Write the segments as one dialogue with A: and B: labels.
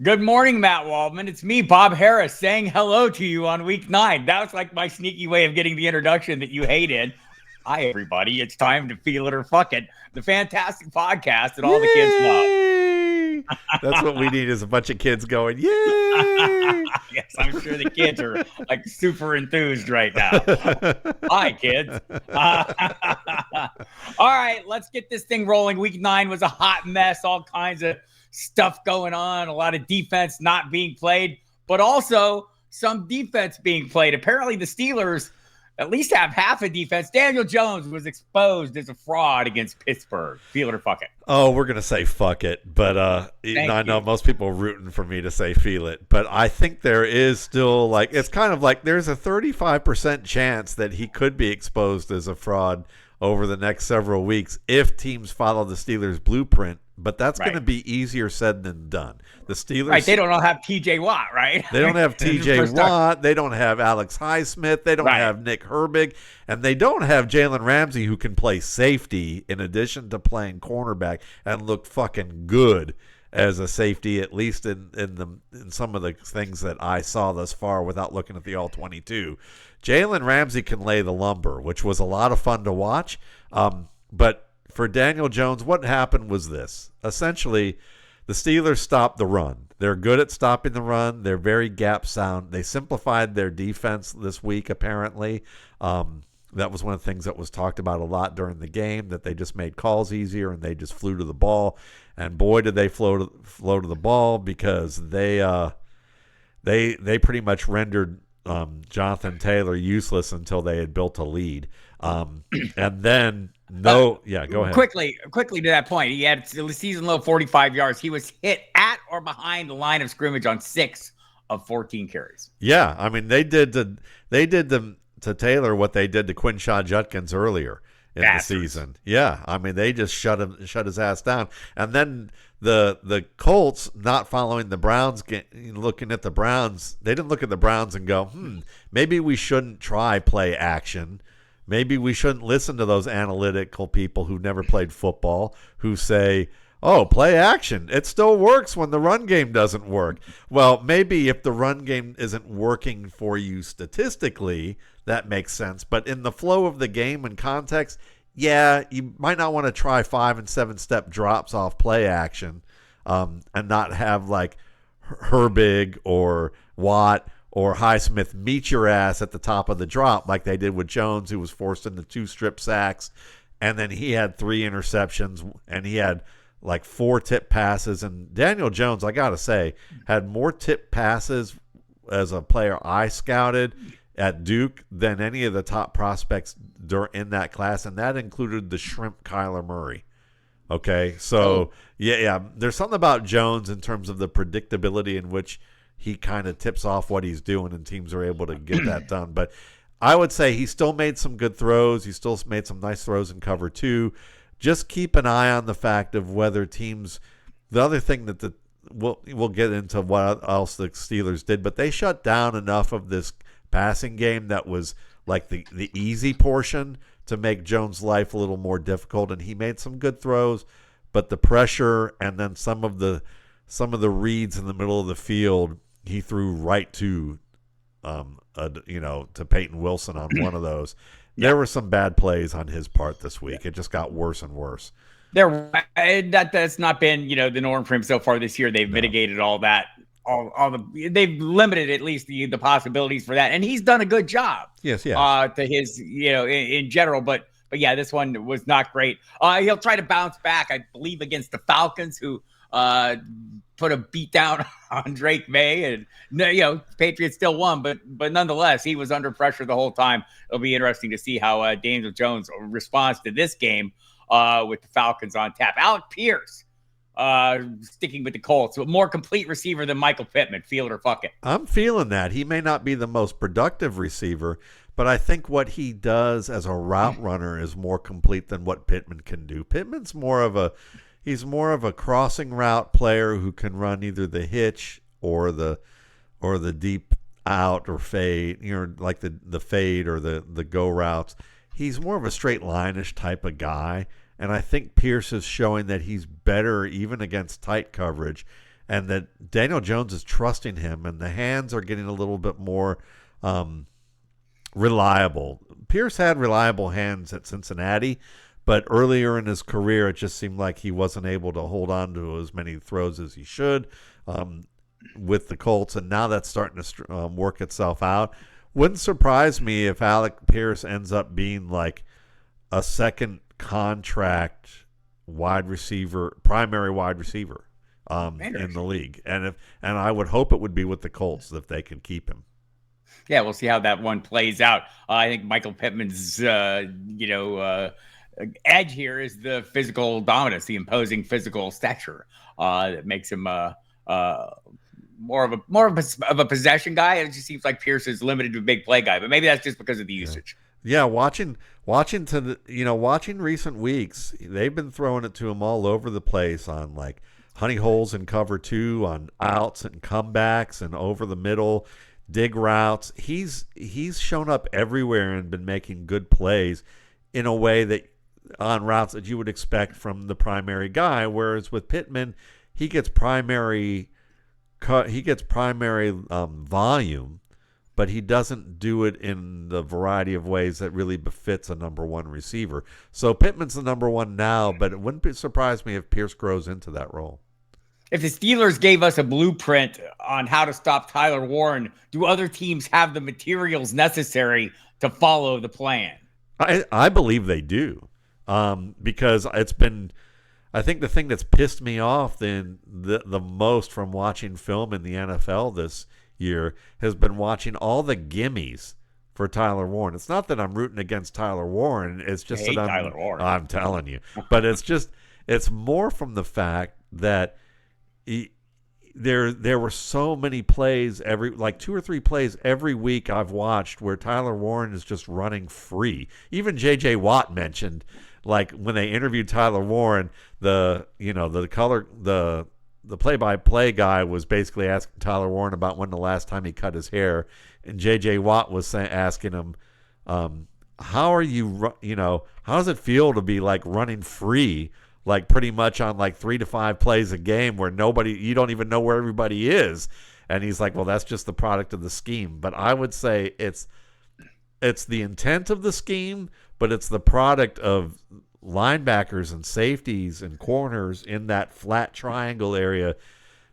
A: Good morning, Matt Waldman. It's me, Bob Harris, saying hello to you on week 9. That was like my sneaky way of getting the introduction that you hated. Hi, everybody. It's time to feel it or fuck it. The fantastic podcast that all the kids love.
B: That's what we need is a bunch of kids going, yay!
A: Yes, I'm sure the kids are like super enthused right now. Hi, kids. All right, let's get this thing rolling. Week 9 was a hot mess, all kinds of stuff going on, a lot of defense not being played, but also some defense being played. Apparently the Steelers at least have half a defense. Daniel Jones was exposed as a fraud against Pittsburgh. Feel it or fuck it.
B: Oh, we're going to say fuck it. But I know most people are rooting for me to say feel it. But I think there is still it's kind of like there's a 35% chance that he could be exposed as a fraud over the next several weeks if teams follow the Steelers' blueprint. But that's going to be easier said than done. The Steelers,
A: right? They don't have T.J. Watt, right?
B: They don't have T.J. Watt. They don't have Alex Highsmith. They don't have Nick Herbig, and they don't have Jalen Ramsey, who can play safety in addition to playing cornerback and look fucking good as a safety, at least in some of the things that I saw thus far without looking at the all 22. Jalen Ramsey can lay the lumber, which was a lot of fun to watch, but for Daniel Jones, what happened was this. Essentially, the Steelers stopped the run. They're good at stopping the run. They're very gap sound. They simplified their defense this week, apparently. That was one of the things that was talked about a lot during the game, that they just made calls easier and they just flew to the ball. And boy, did they flow to the ball, because they pretty much rendered Jonathan Taylor useless until they had built a lead. And then go ahead.
A: Quickly to that point, he had season low 45 yards. He was hit at or behind the line of scrimmage on 6 of 14 carries.
B: Yeah, I mean they did to Taylor what they did to Quinshon Judkins earlier in the season. Yeah, I mean they just shut his ass down. And then the Colts, not following the Browns, looking at the Browns, they didn't look at the Browns and go, maybe we shouldn't try play action. Maybe we shouldn't listen to those analytical people who never played football who say, oh, play action. It still works when the run game doesn't work. Well, maybe if the run game isn't working for you statistically, that makes sense. But in the flow of the game and context, yeah, you might not want to try 5 and 7 step drops off play action and not have like Herbig or Watt or Highsmith meet your ass at the top of the drop like they did with Jones, who was forced into 2 strip sacks, and then he had 3 interceptions, and he had like 4 tip passes. And Daniel Jones, I got to say, had more tip passes as a player I scouted at Duke than any of the top prospects in that class, and that included the shrimp Kyler Murray. Okay, so yeah, there's something about Jones in terms of the predictability in which he kind of tips off what he's doing, and teams are able to get that done. But I would say he still made some good throws. He still made some nice throws in cover 2. Just keep an eye on the fact of whether teams – the other thing that we'll get into what else the Steelers did, but they shut down enough of this passing game that was like the easy portion to make Jones' life a little more difficult, and he made some good throws, but the pressure and then some of the reads in the middle of the field – he threw right to, to Peyton Wilson on one of those. There were some bad plays on his part this week. It just got worse and worse.
A: That's not been, the norm for him so far this year. They've mitigated all that. They've limited at least the possibilities for that, and he's done a good job.
B: Yes.
A: To his, in general, but yeah, this one was not great. He'll try to bounce back, I believe, against the Falcons, who put a beat down on Drake May, and Patriots still won, but nonetheless, he was under pressure the whole time. It'll be interesting to see how Daniel Jones responds to this game with the Falcons on tap. Alec Pierce, sticking with the Colts, a more complete receiver than Michael Pittman. Feel it or fuck it.
B: I'm feeling that. He may not be the most productive receiver, but I think what he does as a route runner is more complete than what Pittman can do. Pittman's more of a crossing route player who can run either the hitch or the deep out or fade, like the fade or the go routes. He's more of a straight line-ish type of guy, and I think Pierce is showing that he's better even against tight coverage and that Daniel Jones is trusting him, and the hands are getting a little bit more reliable. Pierce had reliable hands at Cincinnati, but earlier in his career, it just seemed like he wasn't able to hold on to as many throws as he should with the Colts, and now that's starting to work itself out. Wouldn't surprise me if Alec Pierce ends up being like a second contract wide receiver, primary wide receiver in the league, and I would hope it would be with the Colts if they can keep him.
A: Yeah, we'll see how that one plays out. I think Michael Pittman's, edge here is the physical dominance, the imposing physical stature that makes him more of a possession guy. It just seems like Pierce is limited to a big play guy, but maybe that's just because of the usage.
B: Yeah, watching recent weeks, they've been throwing it to him all over the place on like honey holes in cover 2, on outs and comebacks and over the middle, dig routes. He's shown up everywhere and been making good plays in a way that on routes that you would expect from the primary guy. Whereas with Pittman, he gets primary volume, but he doesn't do it in the variety of ways that really befits a number one receiver. So Pittman's the number one now, but it wouldn't surprise me if Pierce grows into that role.
A: If the Steelers gave us a blueprint on how to stop Tyler Warren, do other teams have the materials necessary to follow the plan?
B: I believe they do, because it's been, I think the thing that's pissed me off the most from watching film in the NFL this year has been watching all the gimmies for Tyler Warren. It's not that I'm rooting against Tyler Warren. It's just that I'm telling you. But it's more from the fact that there were so many plays like 2 or 3 plays every week I've watched where Tyler Warren is just running free. Even J.J. Watt mentioned, like when they interviewed Tyler Warren, the play-by-play guy was basically asking Tyler Warren about when the last time he cut his hair, and J.J. Watt was asking him, how does it feel to be like running free, like pretty much on like 3 to 5 plays a game where you don't even know where everybody is? And he's like, well, that's just the product of the scheme. But I would say it's the intent of the scheme, but it's the product of linebackers and safeties and corners in that flat triangle area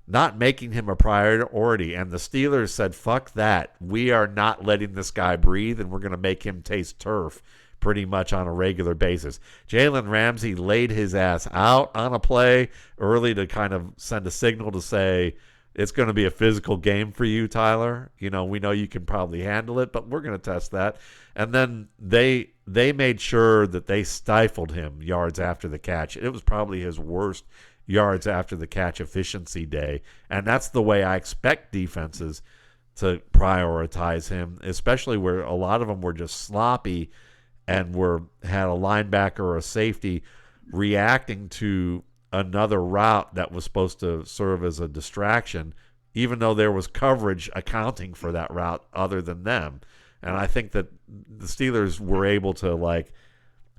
B: not making him a priority. And the Steelers said, fuck that. We are not letting this guy breathe, and we're going to make him taste turf pretty much on a regular basis. Jalen Ramsey laid his ass out on a play early to kind of send a signal to say, it's going to be a physical game for you, Tyler. We know you can probably handle it, but we're going to test that. And then they made sure that they stifled him yards after the catch. It was probably his worst yards after the catch efficiency day. And that's the way I expect defenses to prioritize him, especially where a lot of them were just sloppy and had a linebacker or a safety reacting to another route that was supposed to serve as a distraction, even though there was coverage accounting for that route other than them. And I think that the Steelers were able to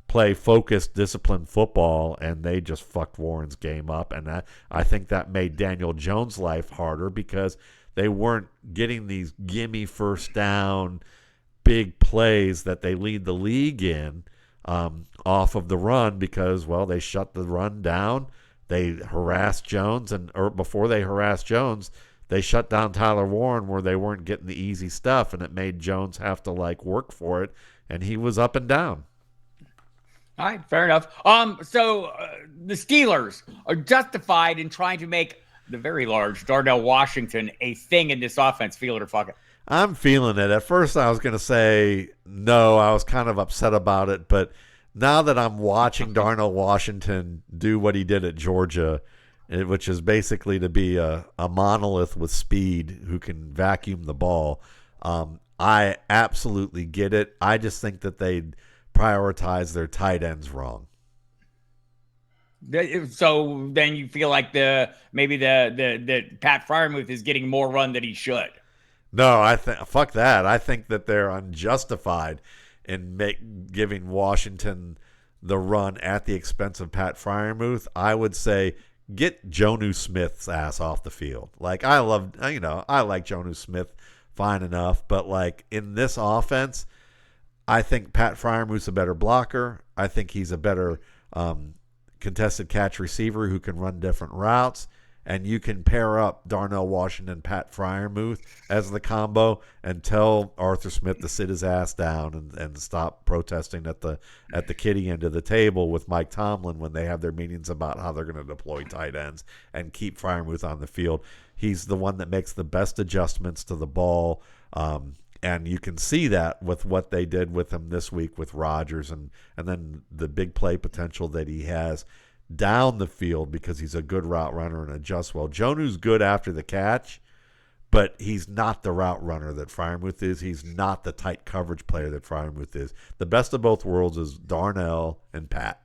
B: play focused, disciplined football, and they just fucked Warren's game up. And I think that made Daniel Jones' life harder because they weren't getting these gimme first down big plays that they lead the league in off of the run because, well, they shut the run down. They harassed Jones, or before they harassed Jones, they shut down Tyler Warren where they weren't getting the easy stuff, and it made Jones have to work for it, and he was up and down.
A: All right, fair enough. So the Steelers are justified in trying to make the very large Darnell Washington a thing in this offense. Feel it or fuck it?
B: I'm feeling it. At first, I was going to say no. I was kind of upset about it, but now that I'm watching Darnell Washington do what he did at Georgia, which is basically to be a monolith with speed who can vacuum the ball, I absolutely get it. I just think that they prioritize their tight ends wrong.
A: So then you feel like maybe the Pat Freiermuth is getting more run than he should.
B: No, fuck that. I think that they're unjustified in giving Washington the run at the expense of Pat Freiermuth. I would say get Jonnu Smith's ass off the field. Like, I like Jonnu Smith fine enough, but like in this offense, I think Pat Freiermuth's a better blocker. I think he's a better contested catch receiver who can run different routes. And you can pair up Darnell Washington, Pat Freiermuth as the combo, and tell Arthur Smith to sit his ass down and stop protesting at the kiddie end of the table with Mike Tomlin when they have their meetings about how they're going to deploy tight ends and keep Freiermuth on the field. He's the one that makes the best adjustments to the ball, and you can see that with what they did with him this week with Rodgers and then the big play potential that he has down the field because he's a good route runner and adjusts well. Jonnu's good after the catch, but he's not the route runner that Freiermuth is. He's not the tight coverage player that Freiermuth is. The best of both worlds is Darnell and Pat.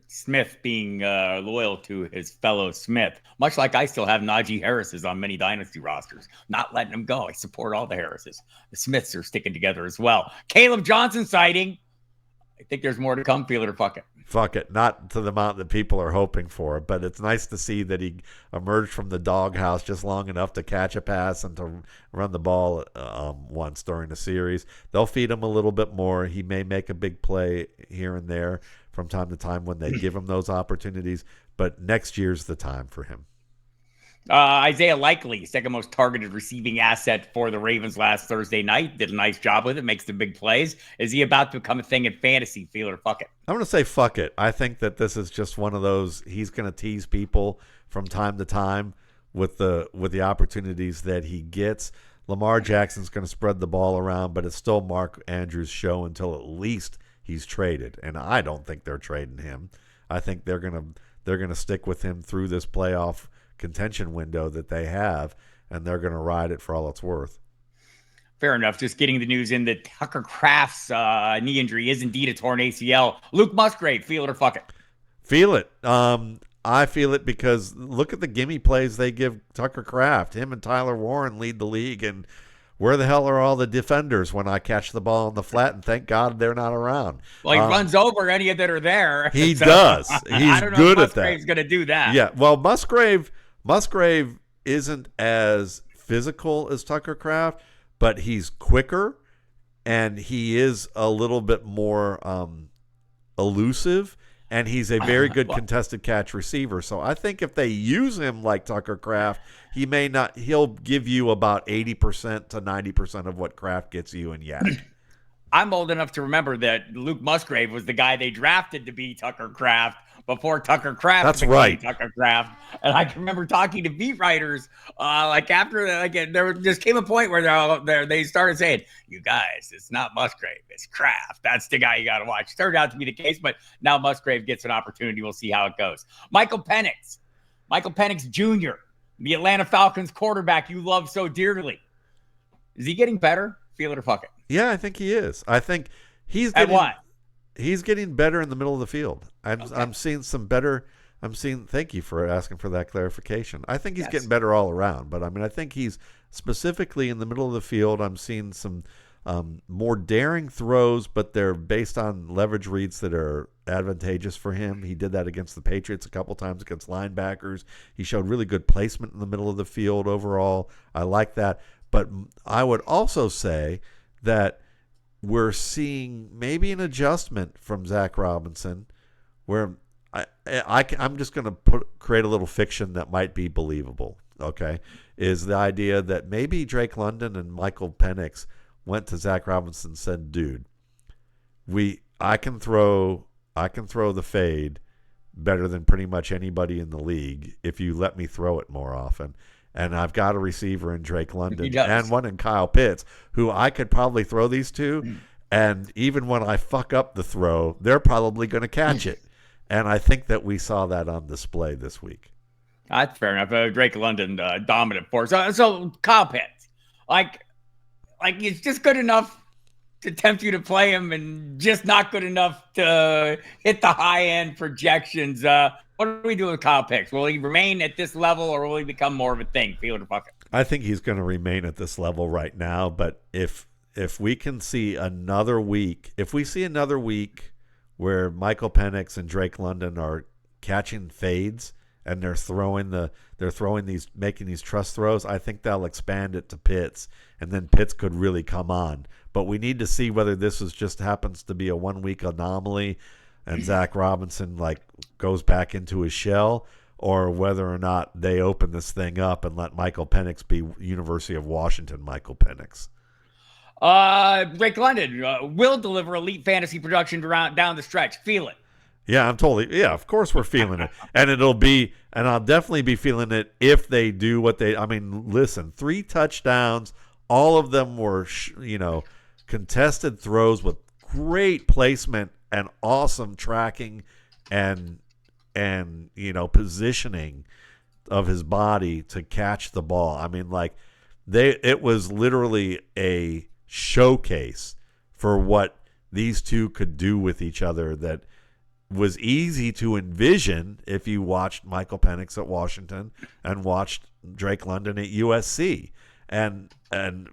A: Smith being loyal to his fellow Smith, much like I still have Najee Harris's on many Dynasty rosters. Not letting them go. I support all the Harrises. The Smiths are sticking together as well. Kaleb Johnson sighting. I think there's more to come. Feel it or fuck it.
B: Fuck it. Not to the amount that people are hoping for, but it's nice to see that he emerged from the doghouse just long enough to catch a pass and to run the ball once during the series. They'll feed him a little bit more. He may make a big play here and there from time to time when they give him those opportunities, but next year's the time for him.
A: Isaiah Likely, second most targeted receiving asset for the Ravens last Thursday night. Did a nice job with it, makes the big plays. Is he about to become a thing in fantasy? Feel it or fuck it?
B: I'm going to say fuck it. I think that this is just one of those, he's going to tease people from time to time with the opportunities that he gets. Lamar Jackson's going to spread the ball around, but it's still Mark Andrews' show until at least he's traded. And I don't think they're trading him. I think they're going to stick with him through this playoff contention window that they have, and they're going to ride it for all it's worth.
A: Fair enough. Just getting the news in that Tucker Kraft's knee injury is indeed a torn ACL. Luke Musgrave, feel it or fuck it?
B: Feel it. I feel it because look at the gimme plays they give Tucker Kraft. Him and Tyler Warren lead the league, and where the hell are all the defenders when I catch the ball on the flat? And thank God they're not around.
A: Well, he runs over any that are there.
B: He does. He's
A: I don't know
B: good
A: if
B: at that.
A: Musgrave's going to do that.
B: Yeah. Well, Musgrave isn't as physical as Tucker Kraft, but he's quicker and he is a little bit more elusive, and he's a very good contested catch receiver. So I think if they use him like Tucker Kraft, he'll give you about 80% to 90% of what Kraft gets you in yak.
A: I'm old enough to remember that Luke Musgrave was the guy they drafted to be Tucker Kraft before Tucker Kraft.
B: That's right.
A: Tucker Kraft. And I can remember talking to beat writers there just came a point where they started saying, you guys, it's not Musgrave, it's Kraft. That's the guy you got to watch. Turned out to be the case, but now Musgrave gets an opportunity. We'll see how it goes. Michael Penix Jr., the Atlanta Falcons quarterback you love so dearly. Is he getting better? Feel it or fuck it?
B: Yeah, I think he is. I think he's getting better in the middle of the field. I'm seeing some better. Thank you for asking for that clarification. I think he's getting better all around, but I think he's specifically in the middle of the field. I'm seeing some more daring throws, but they're based on leverage reads that are advantageous for him. He did that against the Patriots a couple times against linebackers. He showed really good placement in the middle of the field overall. I like that. But I would also say that we're seeing maybe an adjustment from Zach Robinson where I'm just going to create a little fiction that might be believable, okay, is the idea that maybe Drake London and Michael Penix went to Zach Robinson and said, dude, I can throw the fade better than pretty much anybody in the league if you let me throw it more often. And I've got a receiver in Drake London and one in Kyle Pitts who I could probably throw these to. And even when I fuck up the throw, they're probably going to catch it. And I think that we saw that on display this week.
A: That's fair enough. Drake London, dominant force. So Kyle Pitts, like it's just good enough to tempt you to play him and just not good enough to hit the high-end projections. What do we do with Kyle Pitts? Will he remain at this level or will he become more of a thing? Feel it or fuck it?
B: I think he's going to remain at this level right now, but if we can see another week, where Michael Penix and Drake London are catching fades and they're making these trust throws, I think they'll expand it to Pitts, and then Pitts could really come on. But we need to see whether this just happens to be a 1 week anomaly and Zach Robinson like goes back into his shell, or whether or not they open this thing up and let Michael Penix be University of Washington Michael Penix.
A: Drake London will deliver elite fantasy production down the stretch. Feel it.
B: Yeah, of course we're feeling it. And I'll definitely be feeling it if they do what listen, 3 touchdowns, all of them were, contested throws with great placement and awesome tracking and positioning of his body to catch the ball. I mean, it was literally a showcase for what these two could do with each other that was easy to envision if you watched Michael Penix at Washington and watched Drake London at USC and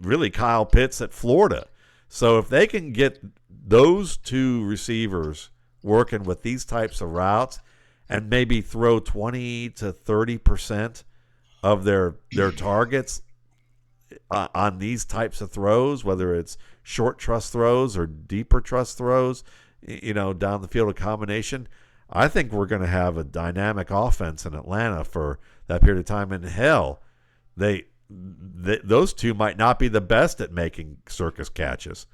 B: really Kyle Pitts at Florida. So if they can get those two receivers working with these types of routes and maybe throw 20 to 30% of their targets on these types of throws, whether it's short trust throws or deeper trust throws, down the field, a combination, I think we're going to have a dynamic offense in Atlanta for that period of time. And hell, those two might not be the best at making circus catches.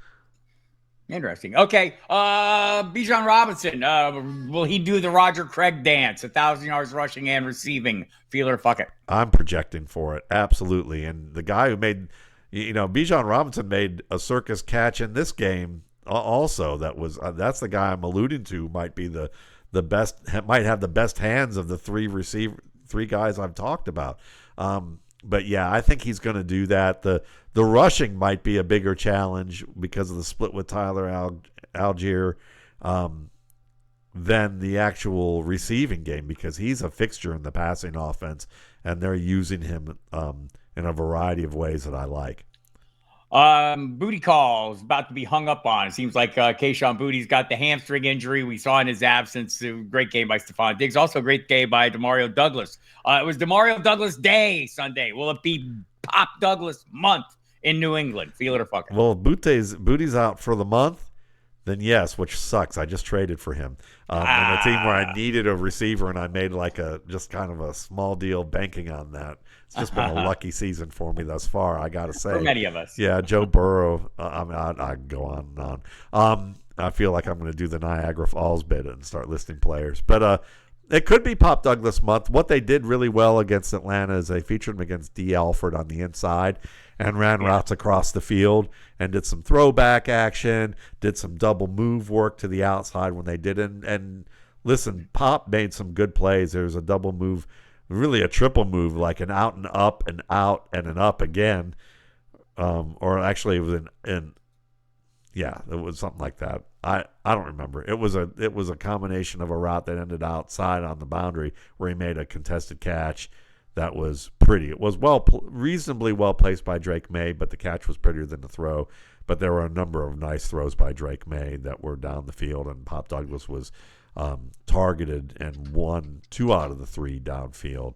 A: Interesting. Okay. Bijan Robinson. Will he do the Roger Craig dance? 1,000 yards rushing and receiving. Feel it or fuck it.
B: I'm projecting for it. Absolutely. And the guy who made, Bijan Robinson made a circus catch in this game also. That's the guy I'm alluding to might be the best, might have the best hands of the three guys I've talked about. But yeah, I think he's going to do that. The rushing might be a bigger challenge because of the split with Tyler Algier than the actual receiving game, because he's a fixture in the passing offense, and they're using him in a variety of ways that I like.
A: Booty calls about to be hung up on. It seems like Kayshon Booty's got the hamstring injury we saw in his absence. Great game by Stephon Diggs. Also a great game by Demario Douglas. It was Demario Douglas Day Sunday. Will it be Pop Douglas month in New England? Feel it or fuck it.
B: Well, Booty's out for the month, then yes, which sucks. I just traded for him. In a team where I needed a receiver, and I made just kind of a small deal banking on that. It's just been a lucky season for me thus far, I got to say.
A: For many of us.
B: Yeah, Joe Burrow. I go on and on. I feel like I'm going to do the Niagara Falls bit and start listing players. But it could be Pop Douglas month. What they did really well against Atlanta is they featured him against D. Alford on the inside and ran routes across the field and did some throwback action, did some double move work to the outside when they did it. And listen, Pop made some good plays. There was a double move, really a triple move, like an out and up and out and an up again. Or actually it was it was something like that. I don't remember. It was a combination of a route that ended outside on the boundary where he made a contested catch that was pretty. It was reasonably well placed by Drake May, but the catch was prettier than the throw. But there were a number of nice throws by Drake May that were down the field, and Pop Douglas was targeted and won 2 out of the 3 downfield.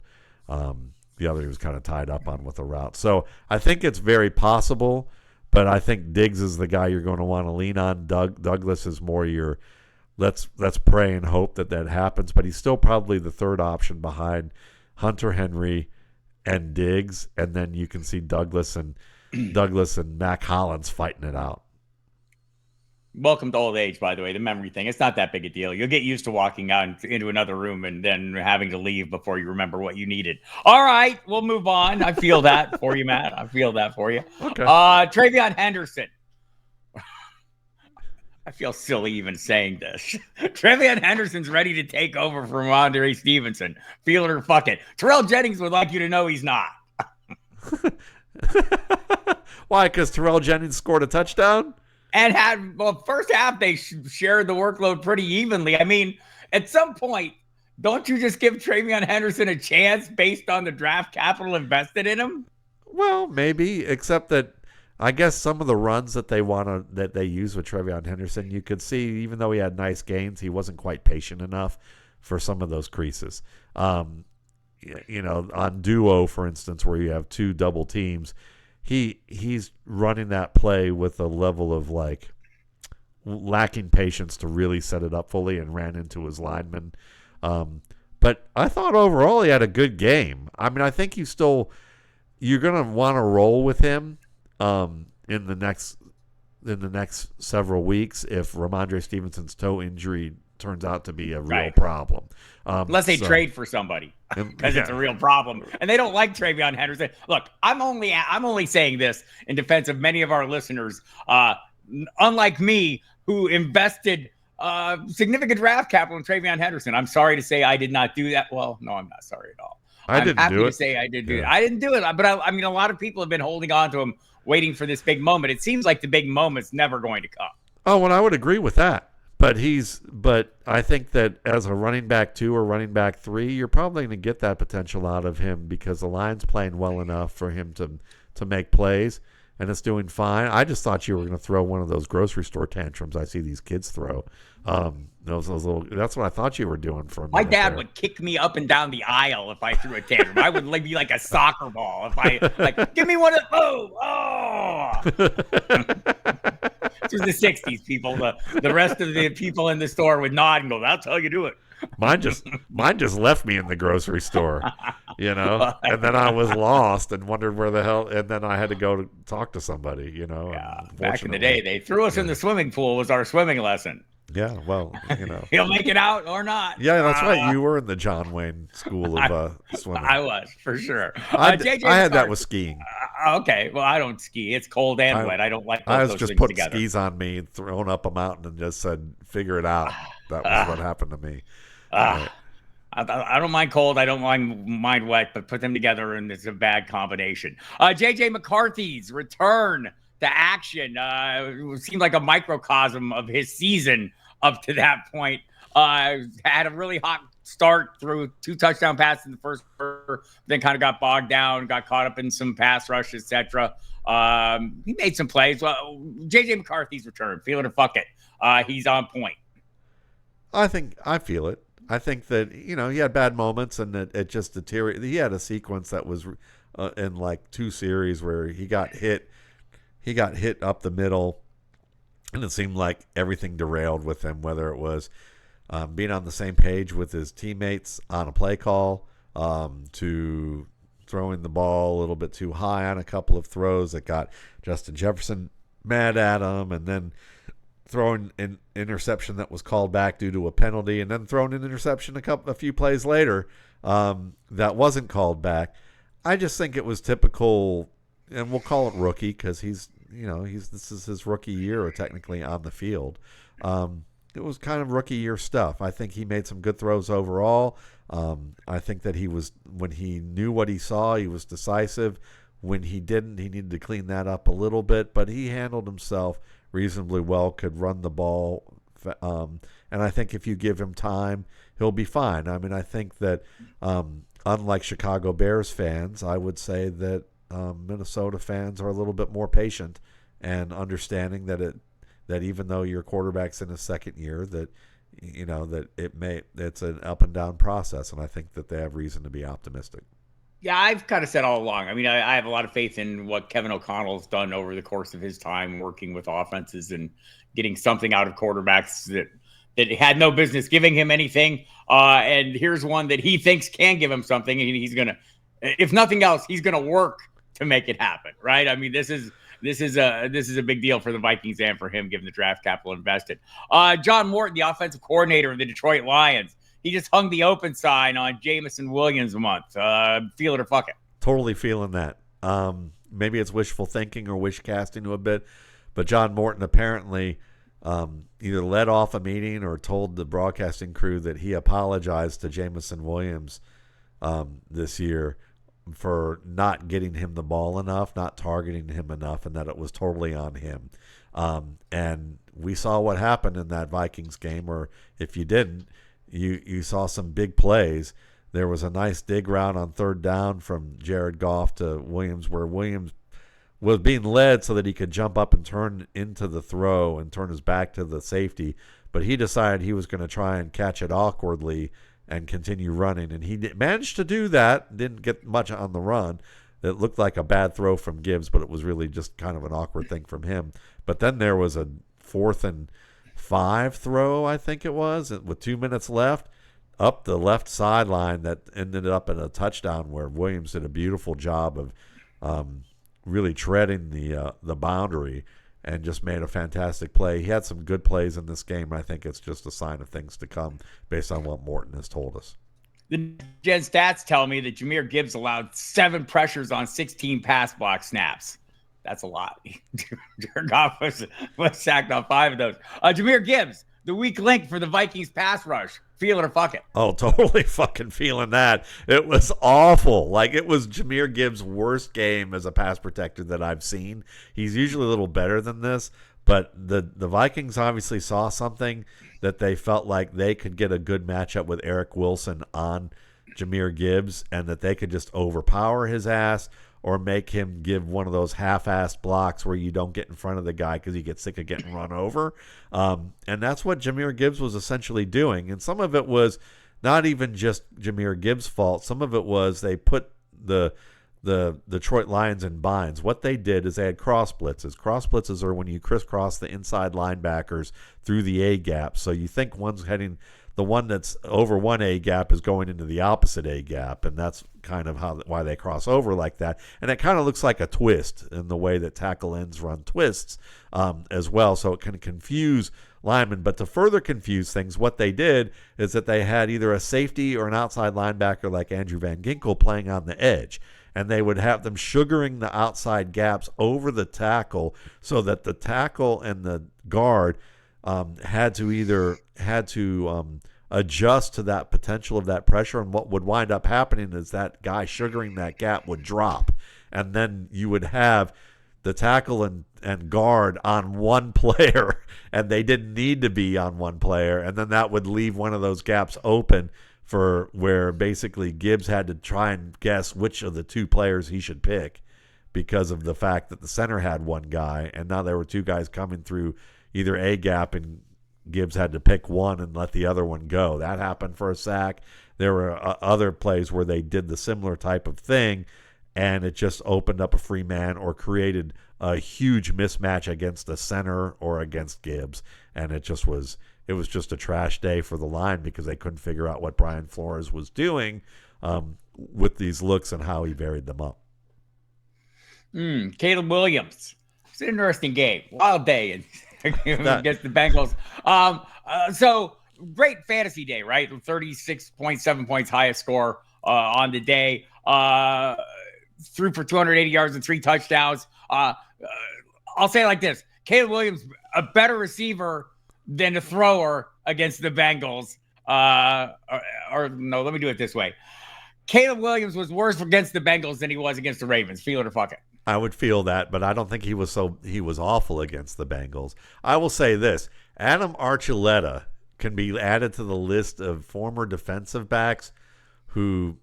B: The other he was kind of tied up on with a route. So I think it's very possible, but I think Diggs is the guy you're going to want to lean on. Douglas is more your let's pray and hope that happens, but he's still probably the third option behind Hunter Henry and Diggs, and then you can see Douglas and Mac Hollins fighting it out.
A: Welcome to old age, by the way, the memory thing. It's not that big a deal. You'll get used to walking out into another room and then having to leave before you remember what you needed. All right, we'll move on. I feel that for you, Matt. I feel that for you.
B: Okay.
A: TreVeyon Henderson. I feel silly even saying this. TreVeyon Henderson's ready to take over from Andre Stevenson. Feel it or fuck it. Terrell Jennings would like you to know he's not.
B: Why? Because Terrell Jennings scored a touchdown?
A: And first half, they shared the workload pretty evenly. I mean, at some point, don't you just give TreVeyon Henderson a chance based on the draft capital invested in him?
B: Well, maybe, except that I guess some of the runs that they use with TreVeyon Henderson, you could see, even though he had nice gains, he wasn't quite patient enough for some of those creases. on duo, for instance, where you have two double teams, he's running that play with a level of like lacking patience to really set it up fully, and ran into his lineman. But I thought overall he had a good game. I mean, I think you're going to want to roll with him in the next several weeks if Ramondre Stevenson's toe injury turns out to be a real problem.
A: Unless they trade for somebody, because it's a real problem, and they don't like TreVeyon Henderson. Look, I'm only saying this in defense of many of our listeners, unlike me, who invested significant draft capital in TreVeyon Henderson. I'm sorry to say I did not do that. Well, no, I'm not sorry at all. I'm happy to say I did do it. I didn't do it, but I mean, a lot of people have been holding on to him, waiting for this big moment. It seems like the big moment's never going to come.
B: Oh, and I would agree with that. But I think that as a running back 2 or running back 3, you're probably going to get that potential out of him because the line's playing well enough for him to make plays, and it's doing fine. I just thought you were going to throw one of those grocery store tantrums I see these kids throw. Those little. That's what I thought you were doing for a minute.
A: My dad would kick me up and down the aisle if I threw a tantrum. I would be like a soccer ball if I give me one of This was the 60s, people. The rest of the people in the store would nod and go, "That's how you do it."
B: Mine just left me in the grocery store, and then I was lost and wondered where the hell, and then I had to go to talk to somebody,
A: Yeah, back in the day, they threw us in the swimming pool was our swimming lesson.
B: Yeah, well,
A: He'll make it out or not.
B: Yeah, that's right. You were in the John Wayne School of Swimming.
A: I was, for sure.
B: I had that with skiing.
A: Okay, well, I don't ski. It's cold and wet. I don't like
B: I was
A: those
B: just
A: things
B: putting
A: together.
B: skis on me, thrown up a mountain, and just said, figure it out. That was what happened to me.
A: I don't mind cold. I don't mind wet, but put them together and it's a bad combination. J.J. McCarthy's return to action seemed like a microcosm of his season up to that point. Had a really hot start, threw 2 touchdown passes in the first quarter, then kind of got bogged down, got caught up in some pass rush, etc. He made some plays. Well, J.J. McCarthy's return, feel it or fuck it. He's on point.
B: I feel it. I think that, he had bad moments and it just deteriorated. He had a sequence that was in like 2 series where he got hit up the middle, and it seemed like everything derailed with him, whether it was being on the same page with his teammates on a play call, to throwing the ball a little bit too high on a couple of throws that got Justin Jefferson mad at him, and then throwing an interception that was called back due to a penalty, and then throwing an interception a few plays later that wasn't called back. I just think it was typical, and we'll call it rookie because this is his rookie year technically on the field. It was kind of rookie year stuff. I think he made some good throws overall. I think that when he knew what he saw, he was decisive. When he didn't, he needed to clean that up a little bit, but he handled himself reasonably well, could run the ball. And I think if you give him time, he'll be fine. I mean, I think that unlike Chicago Bears fans, I would say that Minnesota fans are a little bit more patient and understanding that even though your quarterback's in his second year, that it's an up and down process, and I think that they have reason to be optimistic.
A: Yeah, I've kind of said all along. I mean, I have a lot of faith in what Kevin O'Connell's done over the course of his time working with offenses and getting something out of quarterbacks that had no business giving him anything. And here's one that he thinks can give him something, and he's gonna, if nothing else, he's gonna work to make it happen, right? I mean, this is a big deal for the Vikings and for him, given the draft capital invested. John Morton, the offensive coordinator of the Detroit Lions, he just hung the open sign on Jameson Williams a month. Feel it or fuck it.
B: Totally feeling that. Maybe it's wishful thinking or wish casting a bit, but John Morton apparently either led off a meeting or told the broadcasting crew that he apologized to Jameson Williams this year for not getting him the ball enough, not targeting him enough, and that it was totally on him. And we saw what happened in that Vikings game, or if you didn't, you saw some big plays. There was a nice dig route on third down from Jared Goff to Williams, where Williams was being led so that he could jump up and turn into the throw and turn his back to the safety, but he decided he was going to try and catch it awkwardly and continue running. And he managed to do that. Didn't get much on the run. It looked like a bad throw from Gibbs, but it was really just kind of an awkward thing from him. But then there was a 4th and 5 throw, I think it was, with 2 minutes left, up the left sideline that ended up in a touchdown where Williams did a beautiful job of really treading the boundary and just made a fantastic play. He had some good plays in this game. I think it's just a sign of things to come based on what Morton has told us.
A: The Gen stats tell me that Jahmyr Gibbs allowed 7 pressures on 16 pass block snaps. That's a lot. Jared Goff was sacked on 5 of those. Jahmyr Gibbs, the weak link for the Vikings pass rush. Feel it or fuck it.
B: Oh, totally fucking feeling that. It was awful. Like, it was Jahmyr Gibbs' worst game as a pass protector that I've seen. He's usually a little better than this, but the Vikings obviously saw something that they felt like they could get a good matchup with Eric Wilson on Jahmyr Gibbs, and that they could just overpower his ass or make him give one of those half-assed blocks where you don't get in front of the guy because you get sick of getting run over. And that's what Jahmyr Gibbs was essentially doing. And some of it was not even just Jahmyr Gibbs' fault. Some of it was they put the Detroit Lions in binds. What they did is they had cross blitzes. Cross blitzes are when you crisscross the inside linebackers through the A gap. So you think one's heading, the one that's over one A gap is going into the opposite A gap, and that's kind of why they cross over like that. And it kind of looks like a twist in the way that tackle ends run twists as well, so it can confuse linemen. But to further confuse things, what they did is that they had either a safety or an outside linebacker like Andrew Van Ginkel playing on the edge, and they would have them sugaring the outside gaps over the tackle so that the tackle and the guard had to adjust to that potential of that pressure. And what would wind up happening is that guy sugaring that gap would drop, and then you would have the tackle and guard on one player, and they didn't need to be on one player, and then that would leave one of those gaps open for where basically Gibbs had to try and guess which of the two players he should pick because of the fact that the center had one guy, and now there were two guys coming through either A gap, and Gibbs had to pick one and let the other one go. That happened for a sack. There were other plays where they did the similar type of thing, and it just opened up a free man or created a huge mismatch against the center or against Gibbs. And it was just a trash day for the line because they couldn't figure out what Brian Flores was doing with these looks and how he varied them up.
A: Kaleb Williams. It's an interesting game. Wild day against the Bengals. So great fantasy day, right? 36.7 points, highest score on the day. Threw for 280 yards and 3 touchdowns. I'll say it like this. Kaleb Williams, a better receiver than a thrower against the Bengals. Or no, let me do it this way. Kaleb Williams was worse against the Bengals than he was against the Ravens. Feel it or fuck it.
B: I would feel that, but I don't think he was awful against the Bengals. I will say this. Adam Archuleta can be added to the list of former defensive backs who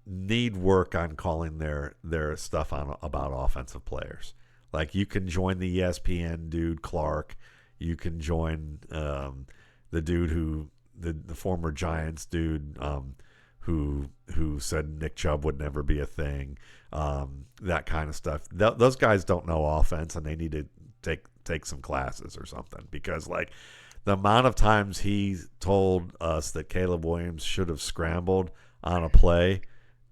B: need work on calling their stuff on about offensive players. Like, you can join the ESPN dude Clark. You can join the dude who the former Giants dude who said Nick Chubb would never be a thing. That kind of stuff. Those guys don't know offense, and they need to take some classes or something, because like the amount of times he told us that Kaleb Williams should have scrambled on a play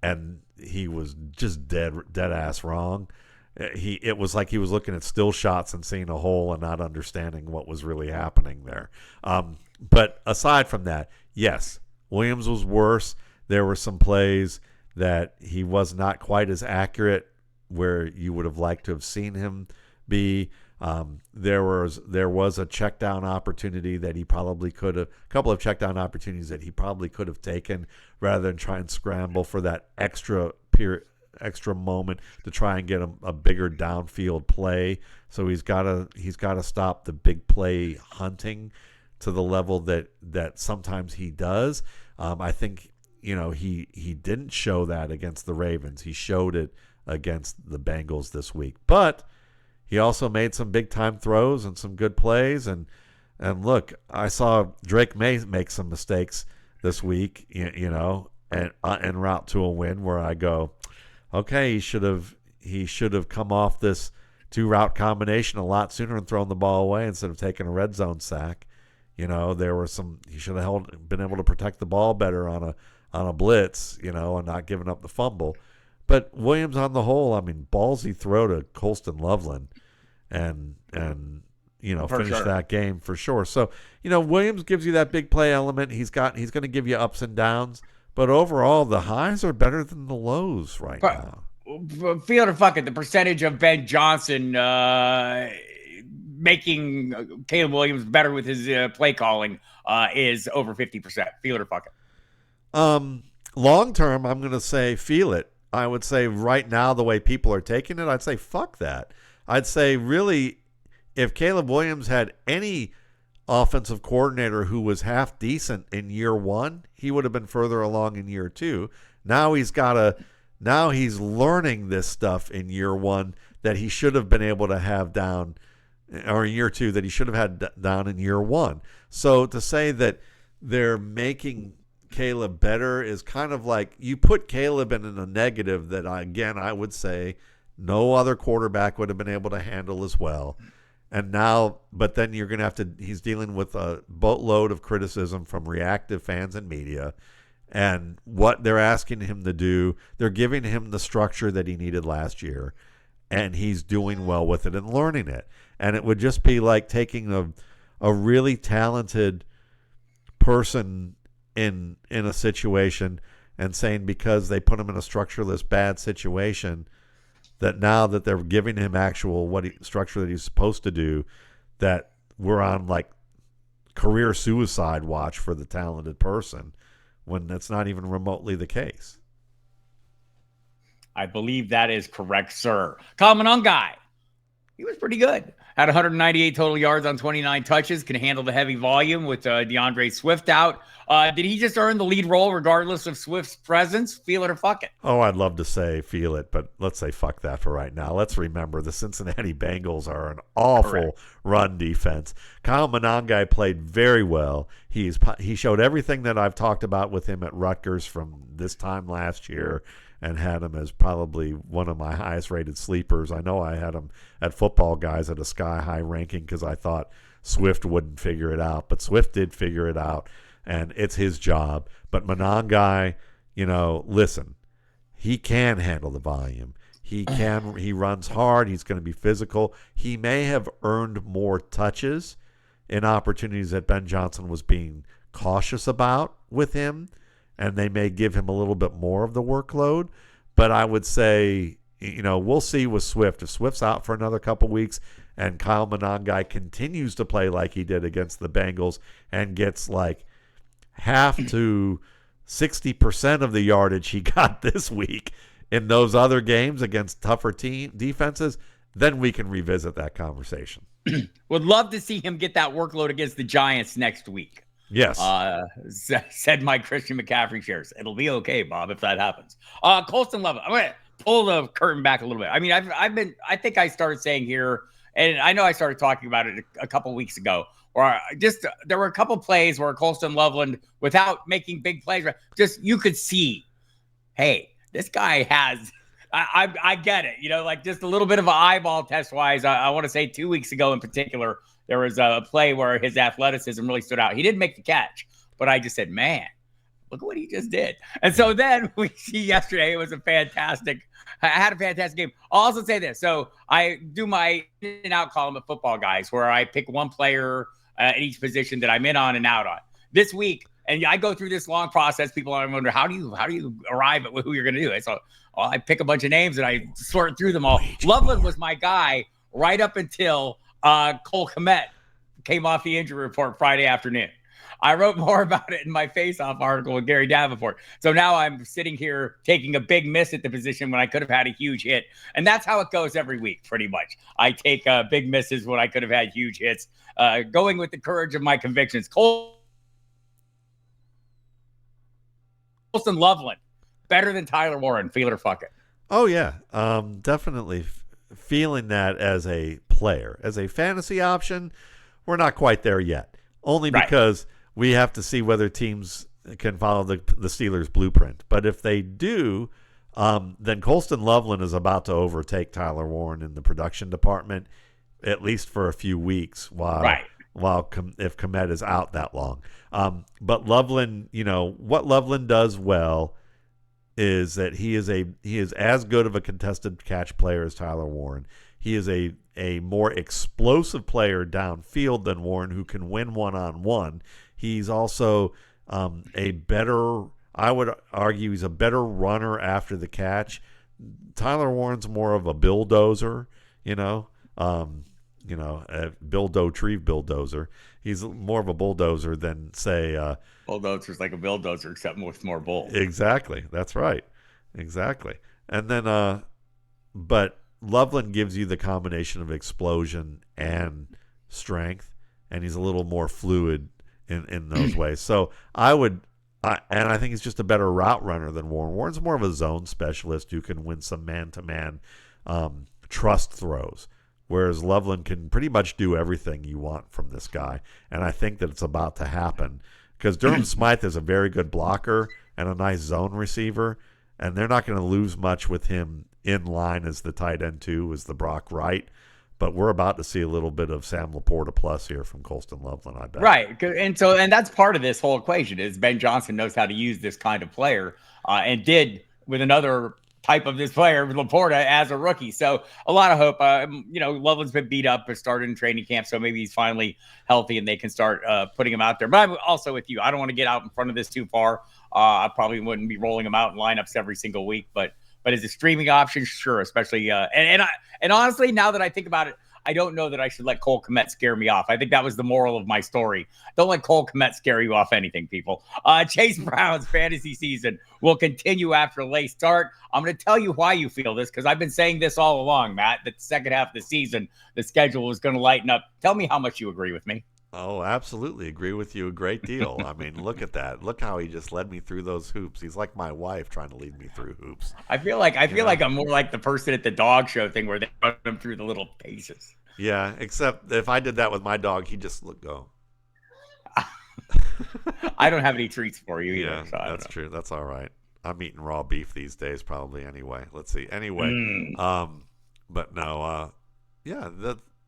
B: and he was just dead ass wrong. It was like he was looking at still shots and seeing a hole and not understanding what was really happening there. But aside from that, yes, Williams was worse. There were some plays that he was not quite as accurate where you would have liked to have seen him be. There was a check down opportunity that he probably could have, a couple of check down opportunities that he probably could have taken rather than try and scramble for that extra moment to try and get a bigger downfield play. So he's got to stop the big play hunting to the level that sometimes he does. I think, he didn't show that against the Ravens. He showed it against the Bengals this week. But he also made some big-time throws and some good plays. And look, I saw Drake May make some mistakes this week, and en route to a win, where I go, okay, he should have come off this 2-route combination a lot sooner and thrown the ball away instead of taking a red zone sack. There were he should have been able to protect the ball better on a blitz, and not giving up the fumble. But Williams, on the whole, ballsy throw to Colston Loveland, and finish that game for sure. So Williams gives you that big play element. He's going to give you ups and downs, but overall the highs are better than the lows now.
A: Field or fuck it, the percentage of Ben Johnson making Kaleb Williams better with his play calling is over 50%. Field or fuck it.
B: Long term, I'm going to say feel it. I would say right now, the way people are taking it, I'd say fuck that. I'd say really, if Kaleb Williams had any offensive coordinator who was half decent in year 1, he would have been further along in year 2. Now he's learning this stuff in year 1 that he should have been able to have down, or in year 2 that he should have had down in year 1. So to say that they're making Kaleb better is kind of like you put Kaleb in a negative that I would say no other quarterback would have been able to handle as well. And now, but then you're going to have to, he's dealing with a boatload of criticism from reactive fans and media. And what they're asking him to do, they're giving him the structure that he needed last year. And he's doing well with it and learning it. And it would just be like taking a really talented person in a situation and saying because they put him in a structureless bad situation that now that they're giving him actual structure that he's supposed to do, that we're on like career suicide watch for the talented person when that's not even remotely the case.
A: I believe that is correct, sir. Monangai, he was pretty good. Had 198 total yards on 29 touches, can handle the heavy volume with DeAndre Swift out. Did he just earn the lead role regardless of Swift's presence? Feel it or fuck it?
B: Oh, I'd love to say feel it, but let's say fuck that for right now. Let's remember the Cincinnati Bengals are an awful run defense. Monangai played very well. He showed everything that I've talked about with him at Rutgers from this time last year, and had him as probably one of my highest rated sleepers. I know I had him at Football Guys at a sky high ranking because I thought Swift wouldn't figure it out, but Swift did figure it out, and it's his job. But Monangai, listen, he can handle the volume. He runs hard. He's going to be physical. He may have earned more touches in opportunities that Ben Johnson was being cautious about with him, and they may give him a little bit more of the workload. But I would say, we'll see with Swift. If Swift's out for another couple weeks and Monangai continues to play like he did against the Bengals and gets like half to 60% of the yardage he got this week in those other games against tougher team defenses, then we can revisit that conversation.
A: Would love to see him get that workload against the Giants next week.
B: Yes.
A: Said my Christian McCaffrey shares. It'll be okay, Bob, if that happens. Colston Loveland. I'm going to pull the curtain back a little bit. I think I started saying here, and I know I started talking about it a couple weeks ago, or there were a couple plays where Colston Loveland, without making big plays, just you could see, hey, this guy has, I get it. Like just a little bit of an eyeball test wise. I want to say 2 weeks ago in particular, there was a play where his athleticism really stood out. He didn't make the catch, but I just said, man, look at what he just did. And so then we see yesterday, it was I had a fantastic game. I'll also say this. So I do my in and out column of Football Guys where I pick one player at each position that I'm in on and out on. This week, and I go through this long process. People are wondering, how do you arrive at who you're going to do? So I pick a bunch of names and I sort through them all. Loveland was my guy right up until Cole Kmet came off the injury report Friday afternoon. I wrote more about it in my face-off article with Gary Davenport. So now I'm sitting here taking a big miss at the position when I could have had a huge hit. And that's how it goes every week, pretty much. I take big misses when I could have had huge hits, going with the courage of my convictions. Colston Loveland, better than Tyler Warren. Feel it or fuck it.
B: Oh, yeah. Definitely feeling that as a player. As a fantasy option, we're not quite there yet. Only because we have to see whether teams follow the Steelers' blueprint. But if they do, then Colston Loveland is about to overtake Tyler Warren in the production department, at least for a few weeks if Kmet is out that long. But Loveland, what Loveland does well is that he is as good of a contested catch player as Tyler Warren. He is a more explosive player downfield than Warren, who can win one-on-one. He's also I would argue he's a better runner after the catch. Tyler Warren's more of a bulldozer, a Bill Dotrieve bulldozer. He's more of a bulldozer than, say...
A: bulldozer's like a bulldozer, except with more bulls.
B: Exactly. That's right. Exactly. And then, but Loveland gives you the combination of explosion and strength, and he's a little more fluid in those ways. So and I think he's just a better route runner than Warren. Warren's more of a zone specialist who can win some man-to-man trust throws, whereas Loveland can pretty much do everything you want from this guy. And I think that it's about to happen because Durham Smythe is a very good blocker and a nice zone receiver, and they're not going to lose much with him in line as the tight end too, as the Brock Wright. But we're about to see a little bit of Sam Laporta plus here from Colston Loveland, I bet.
A: Right. And that's part of this whole equation is Ben Johnson knows how to use this kind of player and did with another type of this player, Laporta, as a rookie. So a lot of hope. Loveland's been beat up, but started in training camp, so maybe he's finally healthy and they can start putting him out there. But I'm also with you. I don't want to get out in front of this too far. I probably wouldn't be rolling him out in lineups every single week, but as a streaming option, sure. Especially and honestly, now that I think about it, I don't know that I should let Cole Kmet scare me off. I think that was the moral of my story. Don't let Cole Kmet scare you off anything, people. Chase Brown's fantasy season will continue after a late start. I'm going to tell you why you feel this, because I've been saying this all along, Matt, that the second half of the season, the schedule was going to lighten up. Tell me how much you agree with me.
B: Oh, absolutely. Agree with you a great deal. I mean, look at that. Look how he just led me through those hoops. He's like my wife trying to lead me through hoops.
A: I feel like I'm more like the person at the dog show thing where they run him through the little paces.
B: Yeah, except if I did that with my dog, he'd just go.
A: I don't have any treats for you either.
B: Yeah,
A: so
B: that's true. That's all right. I'm eating raw beef these days probably anyway. Let's see. Anyway, but no,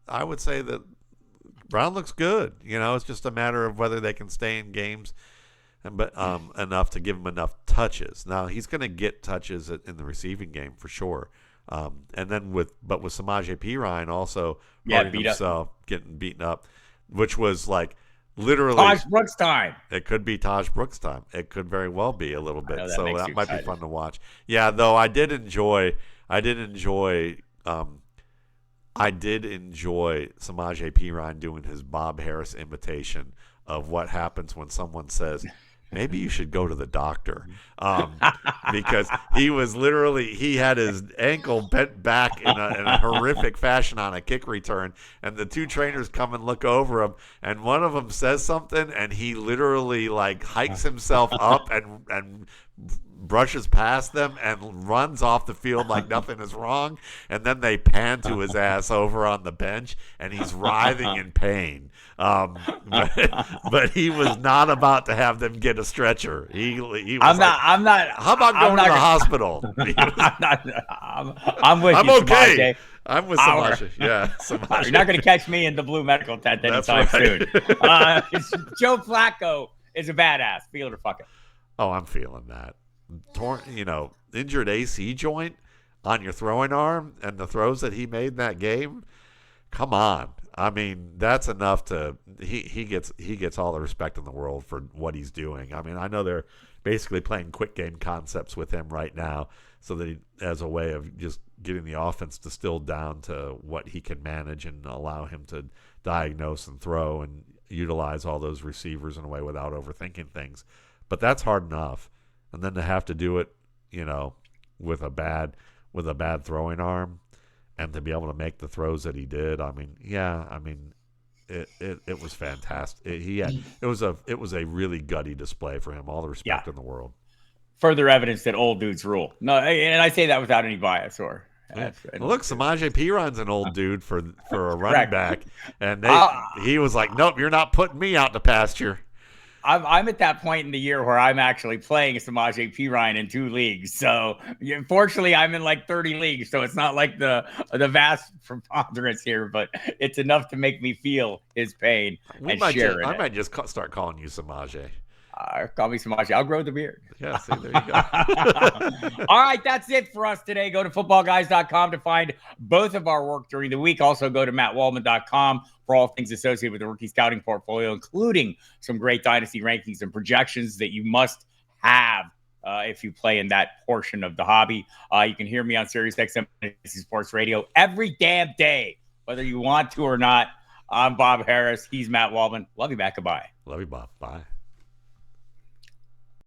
B: I would say that Brown looks good. It's just a matter of whether they can stay in games, but enough to give him enough touches. Now he's going to get touches in the receiving game for sure. And then with Samaje Perine also hurting himself, getting beaten up, which was like literally
A: Taj Brooks time.
B: It could be Taj Brooks time. It could very well be a little bit. So that might be fun to watch. Yeah, though I did enjoy Samaje Perine doing his Bob Harris imitation of what happens when someone says, maybe you should go to the doctor, because he had his ankle bent back in a horrific fashion on a kick return, and the two trainers come and look over him, and one of them says something, and he literally hikes himself up and brushes past them and runs off the field like nothing is wrong, and then they pan to his ass over on the bench, and he's writhing in pain. But he was not about to have them get a stretcher. He was I'm not. How about going to the hospital?
A: I'm with you.
B: I'm okay.
A: Samaje.
B: I'm with Samaje. Yeah, Samaje.
A: You're not going to catch me in the blue medical tent anytime soon. Joe Flacco is a badass. Feel it or fuck it.
B: Oh, I'm feeling that. Injured AC joint on your throwing arm, and the throws that he made in that game. Come on. I mean, that's enough to he gets all the respect in the world for what he's doing. I mean, I know they're basically playing quick game concepts with him right now, so that as a way of just getting the offense distilled down to what he can manage and allow him to diagnose and throw and utilize all those receivers in a way without overthinking things. But that's hard enough. And then to have to do it, with a bad throwing arm, and to be able to make the throws that he did, it was fantastic. It was a really gutty display for him. All the respect in the world.
A: Further evidence that old dudes rule. No, and I say that without any bias or.
B: Look, Samaje Perine's an old dude for a running back, and he was like, "Nope, you're not putting me out to pasture."
A: I'm at that point in the year where I'm actually playing Samaje Perine in 2 leagues. So unfortunately, I'm in like 30 leagues. So it's not like the vast preponderance here, but it's enough to make me feel his pain and share it.
B: I might just start calling you Samaje.
A: Call me Samaje. I'll grow the beard.
B: Yeah, see, there you go.
A: All right, that's it for us today. Go to footballguys.com to find both of our work during the week. Also, go to mattwaldman.com for all things associated with the rookie scouting portfolio, including some great dynasty rankings and projections that you must have if you play in that portion of the hobby. You can hear me on SiriusXM Sports Radio every damn day, whether you want to or not. I'm Bob Harris. He's Matt Waldman. Love you back. Goodbye.
B: Love you, Bob. Bye.